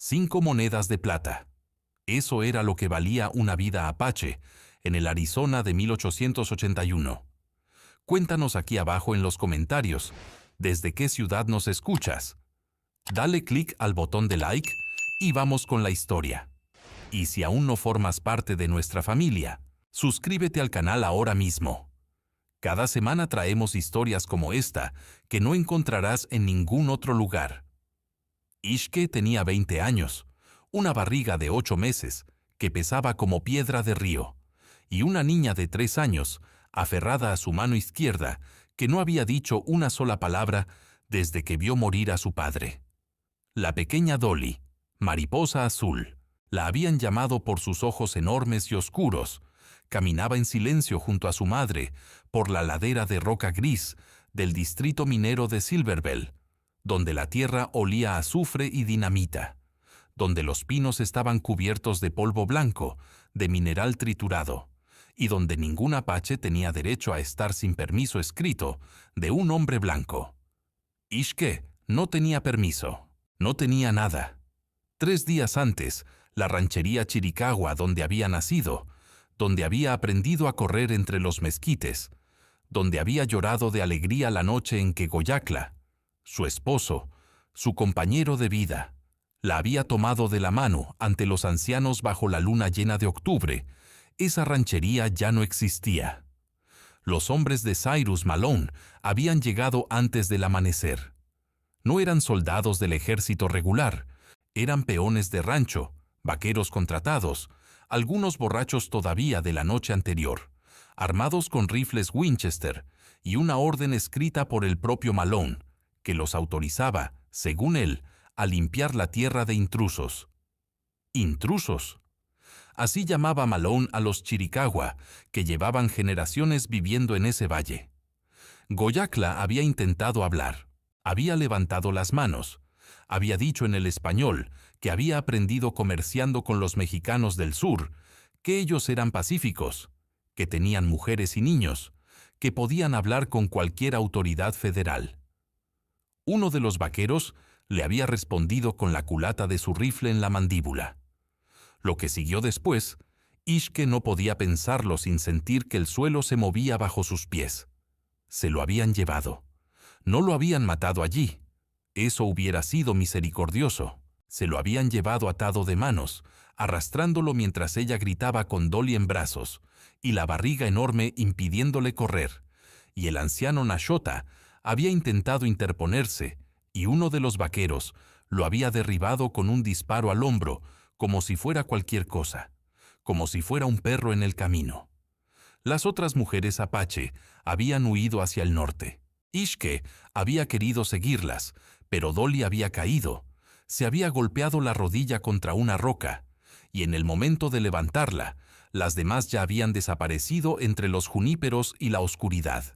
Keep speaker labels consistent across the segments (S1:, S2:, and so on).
S1: 5 monedas de plata. Eso era lo que valía una vida apache en el Arizona de 1881. Cuéntanos aquí abajo en los comentarios desde qué ciudad nos escuchas. Dale clic al botón de like y vamos con la historia. Y si aún no formas parte de nuestra familia, suscríbete al canal ahora mismo. Cada semana traemos historias como esta que no encontrarás en ningún otro lugar. Ishke tenía 20 años, una barriga de 8 meses que pesaba como piedra de río, y una niña de 3 años, aferrada a su mano izquierda, que no había dicho una sola palabra desde que vio morir a su padre. La pequeña Dolly, mariposa azul, la habían llamado por sus ojos enormes y oscuros. Caminaba en silencio junto a su madre por la ladera de roca gris del distrito minero de Silverville, donde la tierra olía a azufre y dinamita, donde los pinos estaban cubiertos de polvo blanco, de mineral triturado, y donde ningún apache tenía derecho a estar sin permiso escrito de un hombre blanco. Ishke no tenía permiso, no tenía nada. 3 días antes, la ranchería Chiricahua donde había nacido, donde había aprendido a correr entre los mezquites, donde había llorado de alegría la noche en que Goyakla, su esposo, su compañero de vida, la había tomado de la mano ante los ancianos bajo la luna llena de octubre. Esa ranchería ya no existía. Los hombres de Cyrus Malone habían llegado antes del amanecer. No eran soldados del ejército regular, eran peones de rancho, vaqueros contratados, algunos borrachos todavía de la noche anterior, armados con rifles Winchester y una orden escrita por el propio Malone, que los autorizaba, según él, a limpiar la tierra de intrusos. ¿Intrusos? Así llamaba Malone a los Chiricahua, que llevaban generaciones viviendo en ese valle. Goyakla había intentado hablar, había levantado las manos, había dicho en el español que había aprendido comerciando con los mexicanos del sur, que ellos eran pacíficos, que tenían mujeres y niños, que podían hablar con cualquier autoridad federal. Uno de los vaqueros le había respondido con la culata de su rifle en la mandíbula. Lo que siguió después, Ishke no podía pensarlo sin sentir que el suelo se movía bajo sus pies. Se lo habían llevado. No lo habían matado allí. Eso hubiera sido misericordioso. Se lo habían llevado atado de manos, arrastrándolo mientras ella gritaba con Dolly en brazos, y la barriga enorme impidiéndole correr. Y el anciano Nashota había intentado interponerse, y uno de los vaqueros lo había derribado con un disparo al hombro, como si fuera cualquier cosa, como si fuera un perro en el camino. Las otras mujeres apache habían huido hacia el norte. Ishke había querido seguirlas, pero Dolly había caído. Se había golpeado la rodilla contra una roca, y en el momento de levantarla, las demás ya habían desaparecido entre los juníperos y la oscuridad.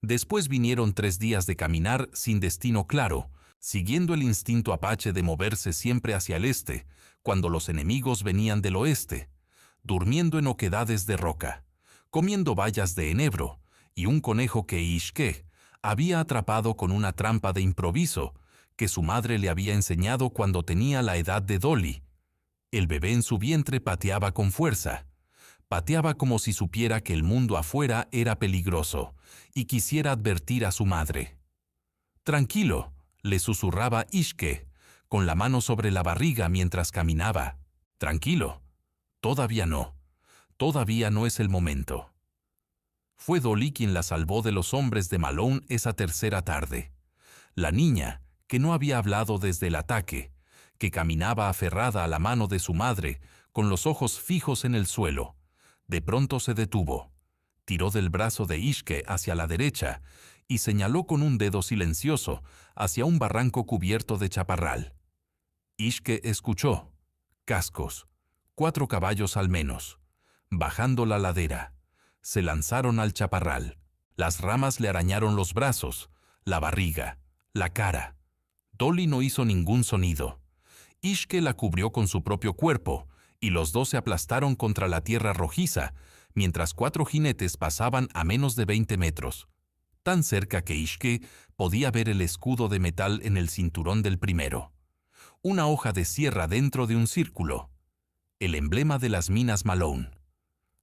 S1: Después vinieron 3 días de caminar sin destino claro, siguiendo el instinto apache de moverse siempre hacia el este, cuando los enemigos venían del oeste, durmiendo en oquedades de roca, comiendo bayas de enebro, y un conejo que Ishke había atrapado con una trampa de improviso que su madre le había enseñado cuando tenía la edad de Dolly. El bebé en su vientre pateaba con fuerza. Pateaba como si supiera que el mundo afuera era peligroso y quisiera advertir a su madre. «Tranquilo», le susurraba Ishke, con la mano sobre la barriga mientras caminaba. «Tranquilo. Todavía no. Todavía no es el momento». Fue Dolly quien la salvó de los hombres de Malone esa tercera tarde. La niña, que no había hablado desde el ataque, que caminaba aferrada a la mano de su madre, con los ojos fijos en el suelo, de pronto se detuvo, tiró del brazo de Ishke hacia la derecha y señaló con un dedo silencioso hacia un barranco cubierto de chaparral. Ishke escuchó. Cascos. 4 caballos al menos. Bajando la ladera. Se lanzaron al chaparral. Las ramas le arañaron los brazos, la barriga, la cara. Dolly no hizo ningún sonido. Ishke la cubrió con su propio cuerpo, y los dos se aplastaron contra la tierra rojiza, mientras 4 jinetes pasaban a menos de 20 metros, tan cerca que Ishke podía ver el escudo de metal en el cinturón del primero. una hoja de sierra dentro de un círculo, el emblema de las minas Malone.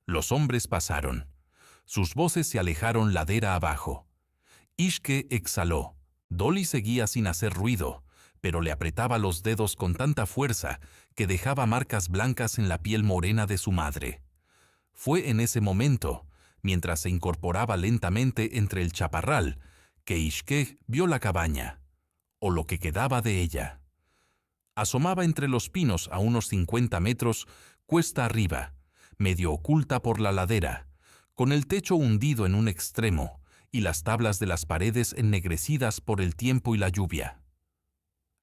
S1: Los hombres pasaron. Sus voces se alejaron ladera abajo. Ishke exhaló. Dolly seguía sin hacer ruido, pero le apretaba los dedos con tanta fuerza que dejaba marcas blancas en la piel morena de su madre. Fue en ese momento, mientras se incorporaba lentamente entre el chaparral, que Ishke vio la cabaña, o lo que quedaba de ella. Asomaba entre los pinos a unos 50 metros, cuesta arriba, medio oculta por la ladera, con el techo hundido en un extremo y las tablas de las paredes ennegrecidas por el tiempo y la lluvia.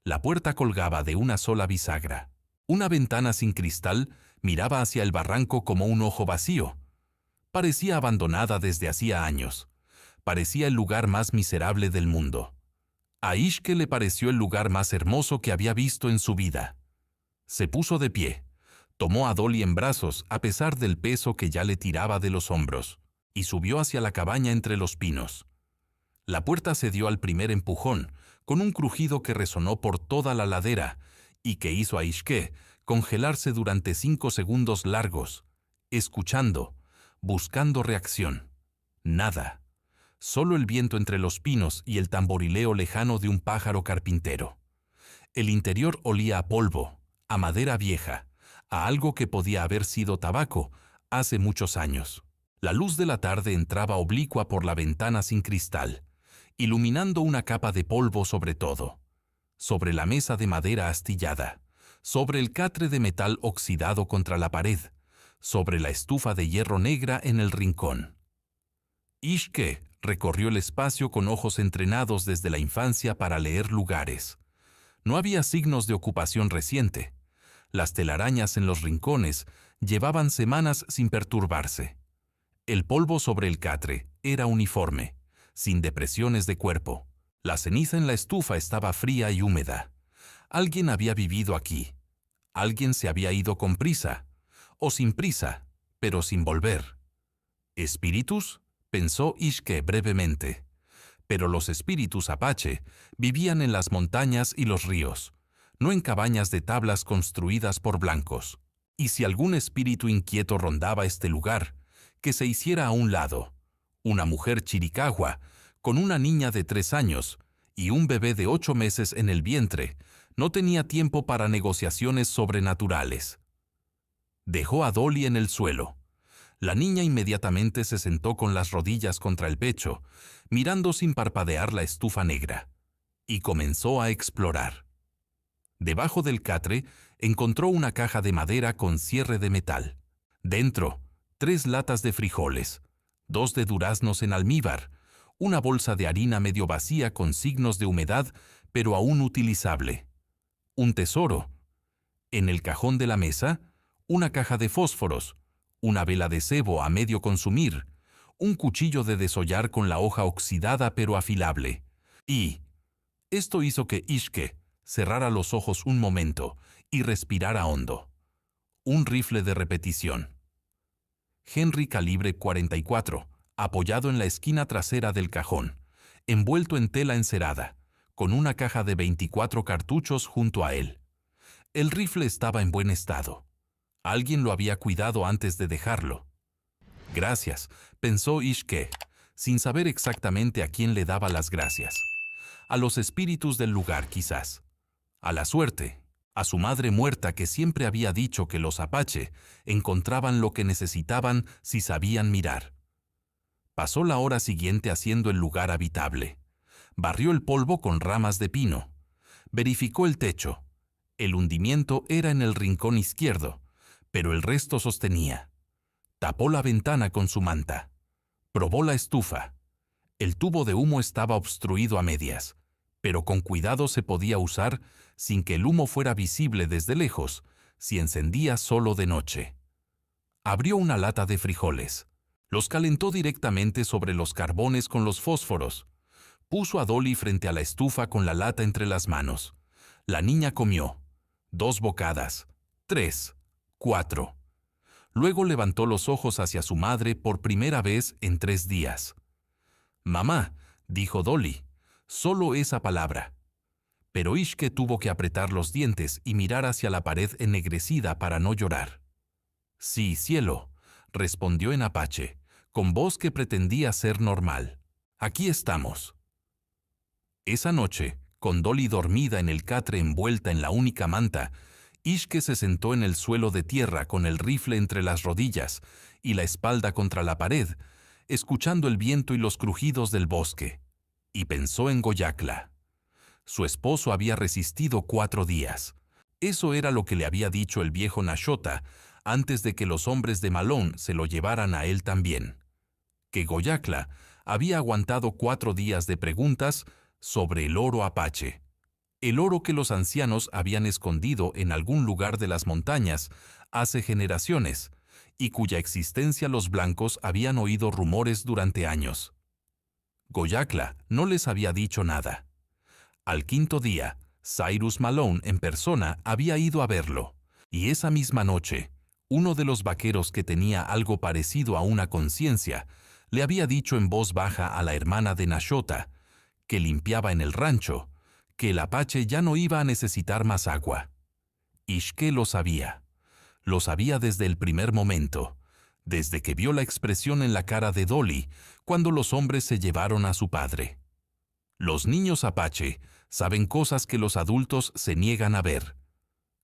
S1: La puerta colgaba de una sola bisagra. Una ventana sin cristal miraba hacia el barranco como un ojo vacío. Parecía abandonada desde hacía años. Parecía el lugar más miserable del mundo. A Ishke le pareció el lugar más hermoso que había visto en su vida. Se puso de pie, tomó a Dolly en brazos a pesar del peso que ya le tiraba de los hombros, y subió hacia la cabaña entre los pinos. La puerta cedió al primer empujón, con un crujido que resonó por toda la ladera y que hizo a Ishke congelarse durante 5 segundos largos, escuchando, buscando reacción. Nada. Solo el viento entre los pinos y el tamborileo lejano de un pájaro carpintero. El interior olía a polvo, a madera vieja, a algo que podía haber sido tabaco hace muchos años. La luz de la tarde entraba oblicua por la ventana sin cristal, iluminando una capa de polvo sobre todo, sobre la mesa de madera astillada, sobre el catre de metal oxidado contra la pared, sobre la estufa de hierro negra en el rincón. Ishke recorrió el espacio con ojos entrenados desde la infancia para leer lugares. No había signos de ocupación reciente. Las telarañas en los rincones llevaban semanas sin perturbarse. El polvo sobre el catre era uniforme, sin depresiones de cuerpo. La ceniza en la estufa estaba fría y húmeda. Alguien había vivido aquí. Alguien se había ido con prisa, o sin prisa, pero sin volver. ¿Espíritus?, pensó Ishke brevemente. Pero los espíritus apache vivían en las montañas y los ríos, no en cabañas de tablas construidas por blancos. Y si algún espíritu inquieto rondaba este lugar, que se hiciera a un lado. Una mujer chiricahua, con una niña de 3 años y un bebé de 8 meses en el vientre, no tenía tiempo para negociaciones sobrenaturales. Dejó a Dolly en el suelo. La niña inmediatamente se sentó con las rodillas contra el pecho, mirando sin parpadear la estufa negra, y comenzó a explorar. Debajo del catre encontró una caja de madera con cierre de metal. Dentro, 3 latas de frijoles, 2 de duraznos en almíbar, una bolsa de harina medio vacía con signos de humedad, pero aún utilizable. Un tesoro. En el cajón de la mesa, una caja de fósforos, una vela de cebo a medio consumir, un cuchillo de desollar con la hoja oxidada pero afilable. Y esto hizo que Ishke cerrara los ojos un momento y respirara hondo. Un rifle de repetición. Henry calibre 44, apoyado en la esquina trasera del cajón, envuelto en tela encerada, con una caja de 24 cartuchos junto a él. El rifle estaba en buen estado. Alguien lo había cuidado antes de dejarlo. Gracias, pensó Ishke, sin saber exactamente a quién le daba las gracias. A los espíritus del lugar, quizás. A la suerte. A su madre muerta que siempre había dicho que los apache encontraban lo que necesitaban si sabían mirar. Pasó la hora siguiente haciendo el lugar habitable. Barrió el polvo con ramas de pino. Verificó el techo. El hundimiento era en el rincón izquierdo, pero el resto sostenía. Tapó la ventana con su manta. Probó la estufa. El tubo de humo estaba obstruido a medias, pero con cuidado se podía usar sin que el humo fuera visible desde lejos, si encendía solo de noche. Abrió una lata de frijoles. Los calentó directamente sobre los carbones con los fósforos. Puso a Dolly frente a la estufa con la lata entre las manos. La niña comió. 2 bocadas. 3. 4. Luego levantó los ojos hacia su madre por primera vez en 3 días. «Mamá», dijo Dolly, solo esa palabra. Pero Ishke tuvo que apretar los dientes y mirar hacia la pared ennegrecida para no llorar. «Sí, cielo», respondió en apache, con voz que pretendía ser normal. «Aquí estamos». Esa noche, con Dolly dormida en el catre envuelta en la única manta, Ishke se sentó en el suelo de tierra con el rifle entre las rodillas y la espalda contra la pared, escuchando el viento y los crujidos del bosque, y pensó en Goyakla. Su esposo había resistido 4 días. Eso era lo que le había dicho el viejo Nashota antes de que los hombres de Malone se lo llevaran a él también. Que Goyakla había aguantado 4 días de preguntas sobre el oro apache. El oro que los ancianos habían escondido en algún lugar de las montañas hace generaciones y cuya existencia los blancos habían oído rumores durante años. Goyakla no les había dicho nada. Al 5.º día, Cyrus Malone en persona había ido a verlo, y esa misma noche, uno de los vaqueros que tenía algo parecido a una conciencia le había dicho en voz baja a la hermana de Nashota, que limpiaba en el rancho, que el apache ya no iba a necesitar más agua. Ishke lo sabía desde el primer momento, desde que vio la expresión en la cara de Dolly cuando los hombres se llevaron a su padre. Los niños apache saben cosas que los adultos se niegan a ver.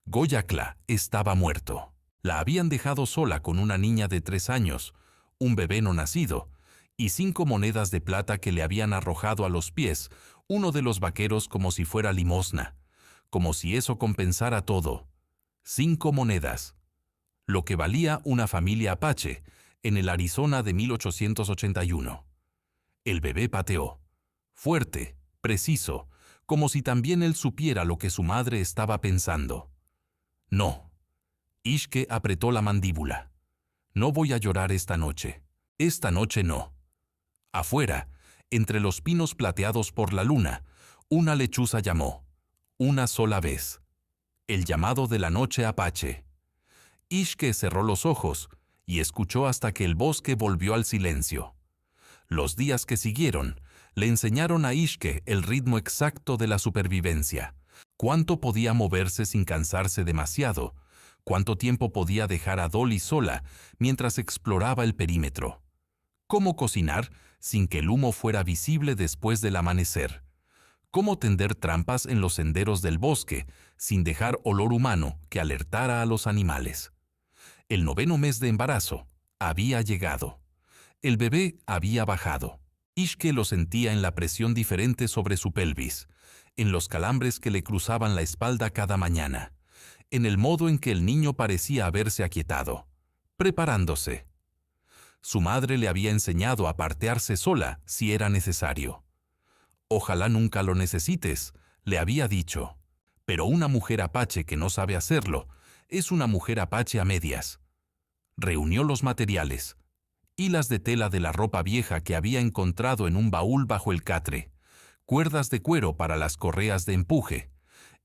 S1: Goyakla estaba muerto. La habían dejado sola con una niña de 3 años, un bebé no nacido, y 5 monedas de plata que le habían arrojado a los pies uno de los vaqueros como si fuera limosna, como si eso compensara todo. 5 monedas. Lo que valía una familia apache en el Arizona de 1881. El bebé pateó. Fuerte, preciso, como si también él supiera lo que su madre estaba pensando. No. Ishke apretó la mandíbula. No voy a llorar esta noche. Esta noche no. Afuera, entre los pinos plateados por la luna, una lechuza llamó. Una sola vez. El llamado de la noche apache. Ishke cerró los ojos y escuchó hasta que el bosque volvió al silencio. Los días que siguieron le enseñaron a Ishke el ritmo exacto de la supervivencia, cuánto podía moverse sin cansarse demasiado, cuánto tiempo podía dejar a Dolly sola mientras exploraba el perímetro, cómo cocinar sin que el humo fuera visible después del amanecer, cómo tender trampas en los senderos del bosque sin dejar olor humano que alertara a los animales. El 9.º mes de embarazo había llegado. El bebé había bajado. Ishke lo sentía en la presión diferente sobre su pelvis, en los calambres que le cruzaban la espalda cada mañana, en el modo en que el niño parecía haberse aquietado, preparándose. Su madre le había enseñado a partearse sola si era necesario. «Ojalá nunca lo necesites», le había dicho. Pero una mujer apache que no sabe hacerlo es una mujer apache a medias. Reunió los materiales, hilas de tela de la ropa vieja que había encontrado en un baúl bajo el catre, cuerdas de cuero para las correas de empuje,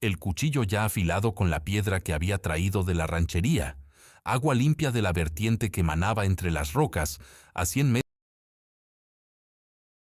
S1: el cuchillo ya afilado con la piedra que había traído de la ranchería, agua limpia de la vertiente que manaba entre las rocas a 100 metros